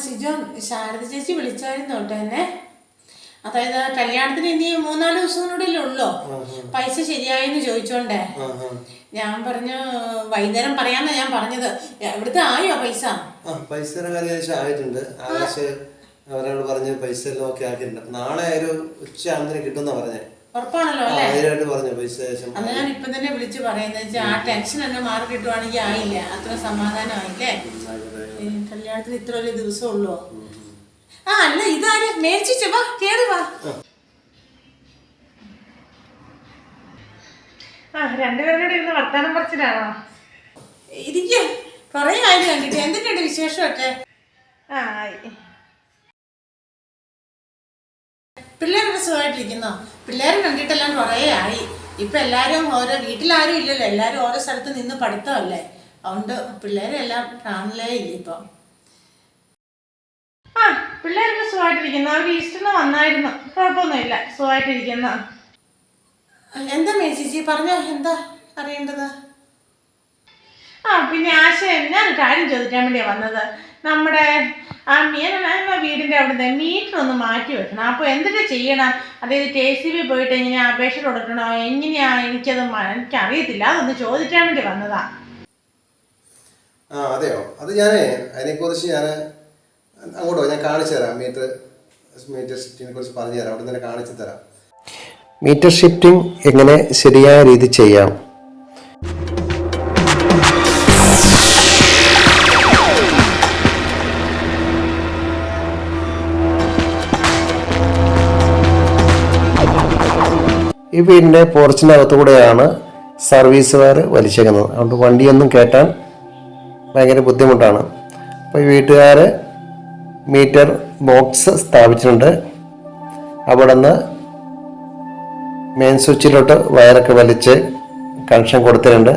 സിജോൻ ശാരദ ചേച്ചി വിളിച്ചായിരുന്നു കേട്ടോ എന്നെ. അതായത് കല്യാണത്തിന് ഇനി 3-4 ദിവസത്തിനുള്ളിലേ ഉള്ളൂ. പൈസ ശരിയായെന്ന് ചോദിച്ചോണ്ടേ ഞാൻ പറഞ്ഞു വൈകുന്നേരം പറയാന്നാ ഞാൻ പറഞ്ഞത്. ഇവിടുത്തെ ആയോ പൈസ? പൈസയുടെ കാര്യം ആയിട്ടുണ്ട്. അവരോട് പറഞ്ഞ് പൈസ എല്ലാം ഓക്കെ ആക്കിയിട്ടുണ്ട്. നാളെ ഒരു ഉച്ചയാകുന്നതിന് കിട്ടുമെന്നാ പറഞ്ഞേ. ഉറപ്പാണല്ലോ അല്ലേ? പറഞ്ഞു പൈസ. അന്ന് ഞാൻ ഇപ്പം തന്നെ വിളിച്ച് പറയുന്നത് ആ ടെൻഷൻ എന്നെ മാറി കിട്ടുവാണെങ്കിൽ ആയില്ലേ, അത്ര സമാധാനമായില്ലേ. കല്യാണത്തിന് ഇത്ര വലിയ ദിവസം ഉള്ളൂ. അല്ല ഇതാര് മേടിച്ചു വാ കേറി വാ. രണ്ടുപേരുടെ ഇരുന്ന് വർത്താനം പറച്ചിലാണോ? ഇരിക്കും. കൊറേ ആയിരുന്നു കണ്ടിട്ട്. എന്തിനാണ് വിശേഷമൊക്കെ? പിള്ളേരൊക്കെ സുഖമായിട്ടിരിക്കുന്നോ? പിള്ളേരെ കണ്ടിട്ടെല്ലാം കുറേ ആയി. ഇപ്പൊ എല്ലാരും ഓരോ വീട്ടിലാരും ഇല്ലല്ലോ, എല്ലാരും ഓരോ സ്ഥലത്ത് നിന്ന് പഠിത്തമല്ലേ. അതുകൊണ്ട് പിള്ളേരെല്ലാം കാണലേ ഇല്ല ഇപ്പൊ. പിള്ളേരൊക്കെ സുഖമായിട്ടിരിക്കുന്നു. അവർ ഈസ്റ്ററിന് വന്നായിരുന്നു. കുഴപ്പമൊന്നുമില്ല, സുഖമായിട്ടിരിക്കുന്ന. എന്താ മേച്ചി പറഞ്ഞോ, എന്താ അറിയേണ്ടത്? പിന്നെ ആശ ഞാൻ കാര്യം ചോദിക്കാൻ വേണ്ടിയാ വന്നത്. നമ്മുടെ വീടിന്റെ അവിടുത്തെ മീറ്റർ ഒന്ന് മാറ്റി വെക്കണം. അപ്പോൾ എന്തൊക്കെ ചെയ്യണം? അതായത് KCB പോയിട്ട് എങ്ങനെയാ അപേക്ഷ കൊടുക്കണോ, എങ്ങനെയാ? എനിക്കറിയത്തില്ല. അതൊന്ന് ചോദിക്കാൻ വേണ്ടി വന്നതാ. അതെയോ? അത് അതിനെക്കുറിച്ച് ഞാൻ അങ്ങോട്ടോ ഞാൻ കാണിച്ചു തരാം. മീറ്റർ ഷിഫ്റ്റിനെ കുറിച്ച് പറഞ്ഞു തരാം. അവിടെ തന്നെ കാണിച്ചു തരാം. മീറ്റർ ഷിഫ്റ്റിംഗ് എങ്ങനെ ശരിയായ രീതി ചെയ്യാം. ഈ വീടിൻ്റെ പോർച്ചിനകത്തുകൂടെയാണ് സർവീസുകാർ വലിച്ചേക്കുന്നത്. അതുകൊണ്ട് വണ്ടിയൊന്നും കയറ്റാൻ ഭയങ്കര ബുദ്ധിമുട്ടാണ്. അപ്പോൾ ഈ വീട്ടുകാർ മീറ്റർ ബോക്സ് സ്ഥാപിച്ചിട്ടുണ്ട്. അവിടെ നിന്ന് മെയിൻ സ്വിച്ചിലോട്ട് വയറൊക്കെ വലിച്ച് കണക്ഷൻ കൊടുത്തിട്ടുണ്ട്.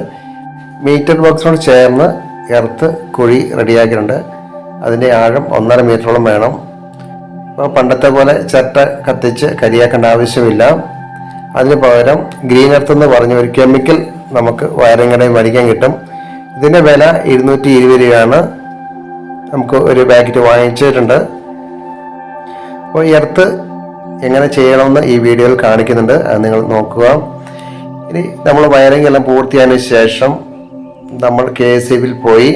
മീറ്റർ ബോക്സിനോട് ചേർന്ന് എർത്ത് കുഴി റെഡിയാക്കിയിട്ടുണ്ട്. അതിൻ്റെ ആഴം 1.5 മീറ്ററോളം വേണം. അപ്പോൾ പണ്ടത്തെ പോലെ ചിരട്ട കത്തിച്ച് കരിയാക്കേണ്ട ആവശ്യമില്ല. അതിന് പകരം ഗ്രീൻ എർത്ത് എന്ന് പറഞ്ഞ ഒരു കെമിക്കൽ നമുക്ക് വയറിംഗ് കടയിൽ മേടിക്കാൻ കിട്ടും. ഇതിൻ്റെ വില 220 രൂപയാണ്. നമുക്ക് ഒരു പാക്കറ്റ് വാങ്ങിച്ചിട്ടുണ്ട്. അപ്പോൾ എർത്ത് എങ്ങനെ ചെയ്യണമെന്ന് ഈ വീഡിയോയിൽ കാണിക്കുന്നുണ്ട്. അത് നിങ്ങൾ നോക്കുക. ഇനി നമ്മൾ വയറിംഗ് എല്ലാം പൂർത്തിയായതിനു ശേഷം നമ്മൾ KCBയിൽ പോയി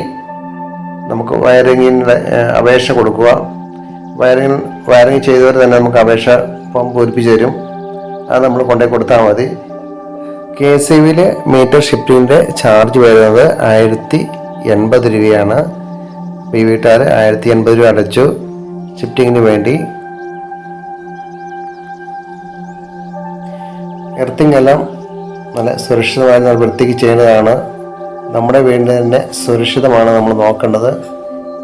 നമുക്ക് വയറിങ്ങിൻ്റെ അപേക്ഷ കൊടുക്കുക. വയറിങ് ചെയ്തവർ തന്നെ നമുക്ക് അപേക്ഷ ഫോം പൂരിപ്പിച്ച് തരും. അത് നമ്മൾ കൊണ്ടുപോയി കൊടുത്താൽ മതി. KCBയിൽ മീറ്റർ ഷിഫ്റ്റിങ്ങിൻ്റെ ചാർജ് വരുന്നത് 1080 രൂപയാണ്. ഈ വീട്ടുകാർ 1080 രൂപ അടച്ചു ഷിഫ്റ്റിങ്ങിന് വേണ്ടി. എർത്തിങ് എല്ലാം നല്ല സുരക്ഷിതമായി നമ്മൾ വൃത്തിക്ക് ചെയ്യുന്നതാണ്. നമ്മുടെ വീടിൻ്റെ തന്നെ സുരക്ഷിതമാണ് നമ്മൾ നോക്കേണ്ടത്.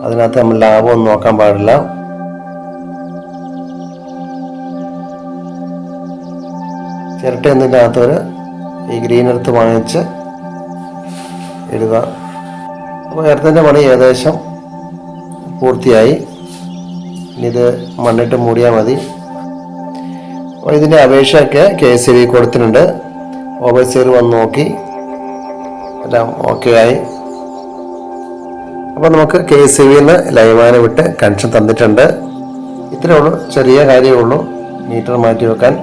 അതിനകത്ത് നമ്മൾ ലാഭമൊന്നും നോക്കാൻ പാടില്ല. ചിരട്ടയൊന്നും ഇല്ലാത്തവർ ഈ ഗ്രീൻ എർത്ത് വാങ്ങിച്ച് ഇടുക. അപ്പോൾ എർത്തിൻ്റെ പണി ഏകദേശം പൂർത്തിയായി. ഇനി ഇത് മണ്ണിട്ട് മൂടിയാൽ മതി. അപ്പോൾ ഇതിൻ്റെ അപേക്ഷയൊക്കെ KCB കൊടുത്തിട്ടുണ്ട്. ഓവർസിയർ വന്ന് നോക്കി എല്ലാം ഓക്കെ ആയി. അപ്പോൾ നമുക്ക് KCBയിൽ നിന്ന് ലൈവാന് വിട്ട് കണക്ഷൻ തന്നിട്ടുണ്ട്. ഇത്രയേ ഉള്ളൂ, ചെറിയ കാര്യമേ ഉള്ളൂ. മീറ്റർ മാറ്റി വെക്കാൻ